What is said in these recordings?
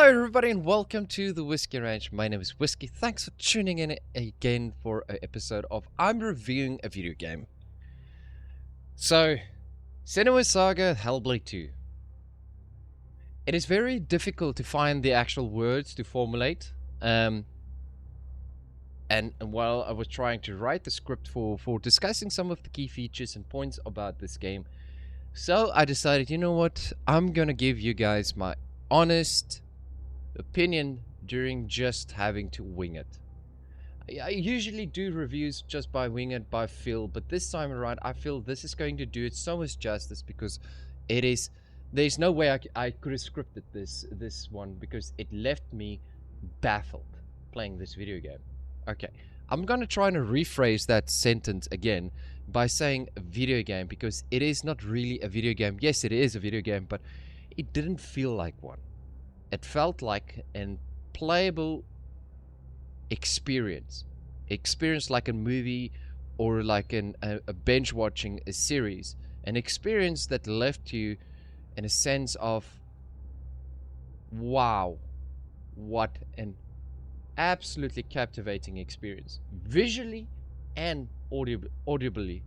Hello, everybody, and welcome to the Whiskey Ranch. My name is Whiskey. Thanks for tuning in again for an episode of I'm reviewing a video game. So, Senua Saga Hellblade 2. It is very difficult to find the actual words to formulate. And while I was trying to write the script for discussing some of the key features and points about this game, so I decided, you know what, I'm gonna give you guys my honest opinion during just having to wing it. I usually do reviews just by wing it, by feel, but this time around I feel this is going to do it so much justice because there's no way I could have scripted this one because it left me baffled playing this video game. Okay, I'm gonna try and rephrase that sentence again by saying a video game because it is not really a video game. Yes, it is a video game, but it didn't feel like one. It felt like an playable experience like a movie or like a binge watching a series, an experience that left you in a sense of wow, what an absolutely captivating experience, visually and audibly.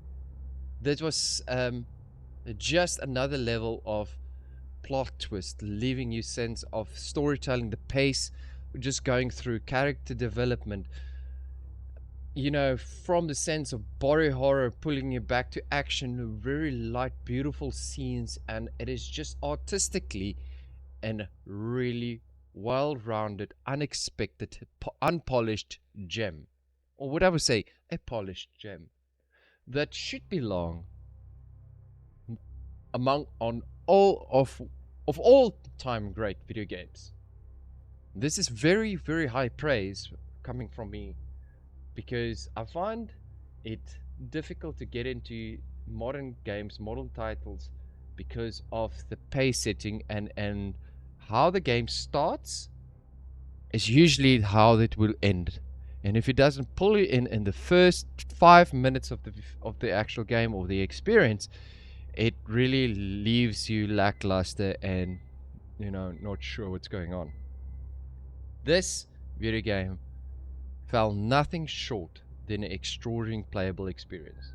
That was just another level of plot twist, leaving you sense of storytelling, the pace, just going through character development, you know, from the sense of body horror pulling you back to action, very light, beautiful scenes, and it is just artistically and really well-rounded, unexpected, unpolished gem, or would I would say a polished gem that should belong among on all of all time great video games. This is very, very high praise coming from me because I find it difficult to get into modern games, modern titles, because of the pace setting and how the game starts is usually how it will end. And if it doesn't pull you in the first 5 minutes of the actual game or the experience, it really leaves you lackluster and, you know, not sure what's going on. This video game fell nothing short than an extraordinary playable experience.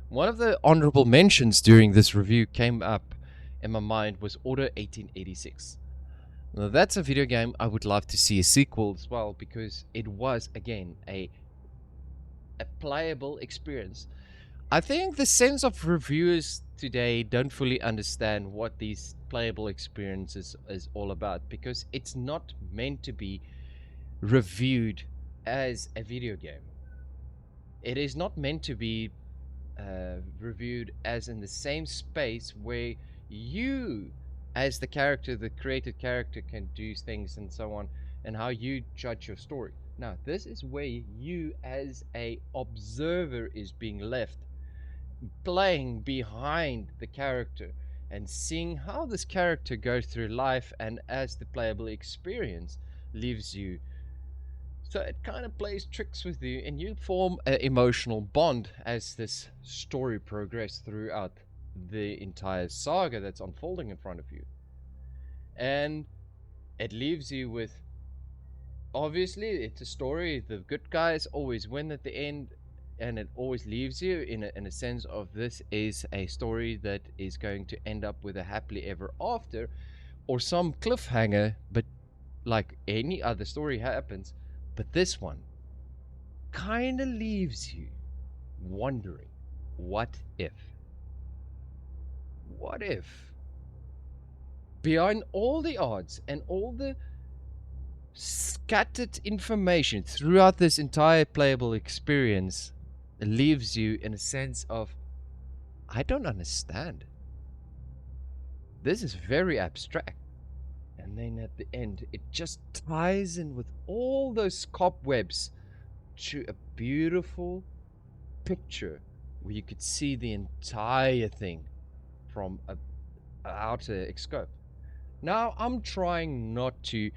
One of the honorable mentions during this review came up in my mind was Order 1886. Now that's a video game I would love to see a sequel as well because it was again a playable experience. I think the sense of reviewers today don't fully understand what these playable experiences is all about because it's not meant to be reviewed as a video game. It is not meant to be reviewed as in the same space where you, as the character, the created character, can do things and so on, and how you judge your story. Now, this is where you, as a observer, is being left playing behind the character and seeing how this character goes through life and as the playable experience leaves you. So it kind of plays tricks with you and you form an emotional bond as this story progresses throughout the entire saga that's unfolding in front of you. And it leaves you with, obviously it's a story, the good guys always win at the end, and it always leaves you in a sense of this is a story that is going to end up with a happily ever after or some cliffhanger, but like any other story happens. But this one kind of leaves you wondering, what if? What if? Behind all the odds and all the scattered information throughout this entire playable experience, it leaves you in a sense of, I don't understand. This is very abstract. And then at the end, it just ties in with all those cobwebs to a beautiful picture where you could see the entire thing from a outer scope. Now, I'm trying not to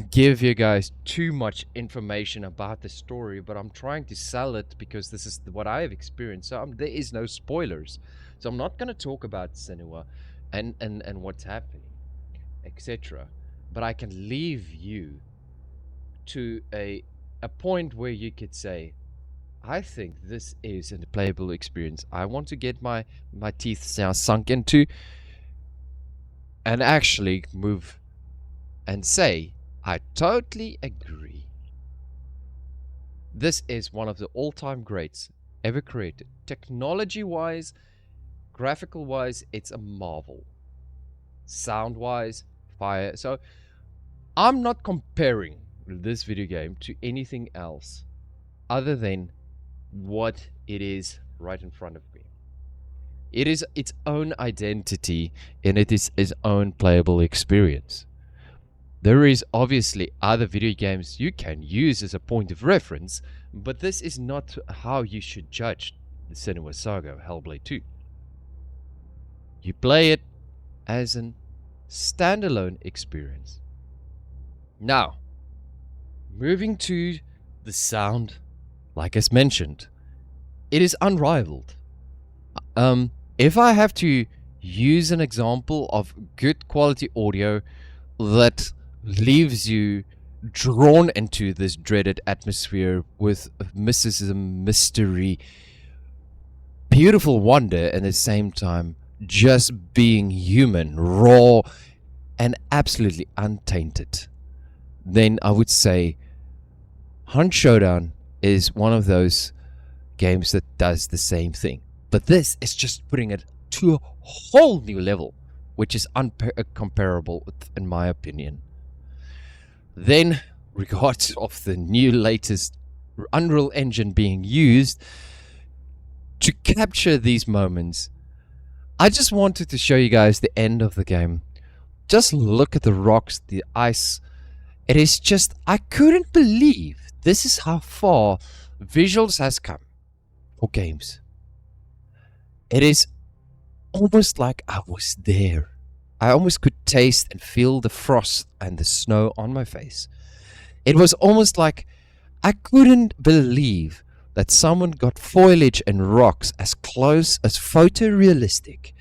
give you guys too much information about the story, but I'm trying to sell it because this is what I have experienced. So there is no spoilers. So I'm not going to talk about Senua and what's happening. etc. But I can leave you to a point where you could say, I think this is a playable experience. I want to get my teeth now sunk into and actually move and say, I totally agree. This is one of the all-time greats ever created. Technology-wise, graphical-wise, it's a marvel. Sound-wise, fire. So I'm not comparing this video game to anything else other than what it is right in front of me. It is its own identity and it is its own playable experience. There is obviously other video games you can use as a point of reference, but this is not how you should judge the Senua Saga Hellblade 2. You play it as an standalone experience. Now, moving to the sound, like as mentioned, it is unrivaled. If I have to use an example of good quality audio that leaves you drawn into this dreaded atmosphere with mysticism, mystery, beautiful wonder, and at the same time just being human, raw, and absolutely untainted, then I would say Hunt Showdown is one of those games that does the same thing. But this is just putting it to a whole new level, which is uncomparable in my opinion. Then, regards of the new latest Unreal Engine being used to capture these moments, I just wanted to show you guys the end of the game. Just look at the rocks, the ice. It is just, I couldn't believe this is how far visuals has come for games. It is almost like I was there. I almost could taste and feel the frost and the snow on my face. It was almost like I couldn't believe that someone got foliage and rocks as close as photorealistic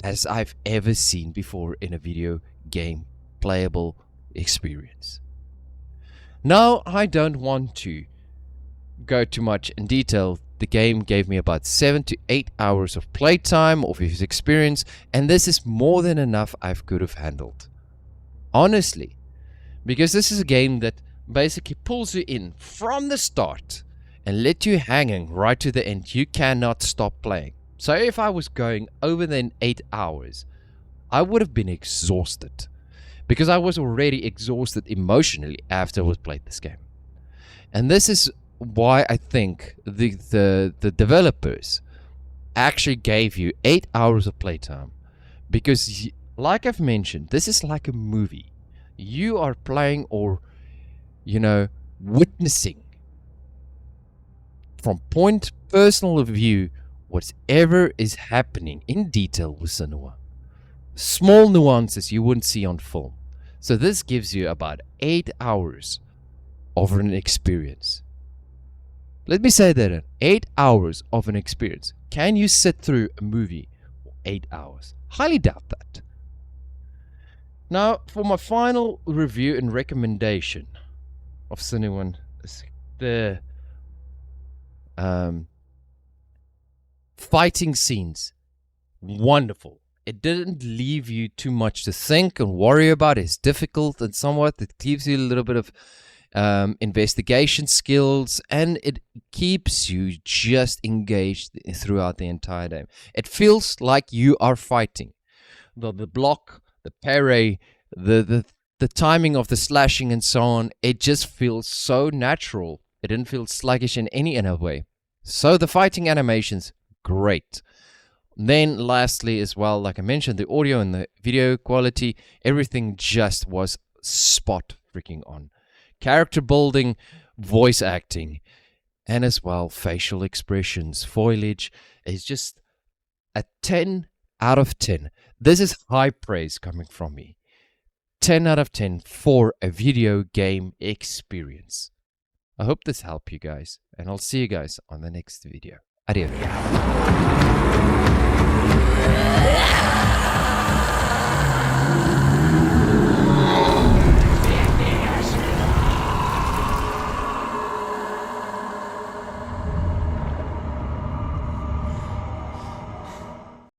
as I've ever seen before in a video game playable experience. Now, I don't want to go too much in detail. The game gave me about 7 to 8 hours of playtime of his experience, and this is more than enough I could have handled. Honestly, because this is a game that basically pulls you in from the start and let you hanging right to the end. You cannot stop playing. So if I was going over than 8 hours, I would have been exhausted, because I was already exhausted emotionally after I played this game. And this is why I think the developers actually gave you 8 hours of playtime, because like I've mentioned, this is like a movie. You are playing or, witnessing from personal view whatever is happening in detail with Senua. Small nuances you wouldn't see on film. So this gives you about 8 hours of an experience. Let me say that, 8 hours of an experience. Can you sit through a movie for 8 hours? Highly doubt that. Now, for my final review and recommendation of Senua, the fighting scenes, wonderful. It didn't leave you too much to think and worry about. It's difficult and somewhat. It gives you a little bit of investigation skills, and it keeps you just engaged throughout the entire game. It feels like you are fighting. The block, the parry, the timing of the slashing and so on, it just feels so natural. It didn't feel sluggish in any other way. So the fighting animations, great. Then lastly as well, like I mentioned, the audio and the video quality, everything just was spot freaking on. Character building, voice acting, and as well facial expressions, foliage is just a 10 out of 10. This is high praise coming from me. 10 out of 10 for a video game experience. I hope this helped you guys, and I'll see you guys on the next video. Adios.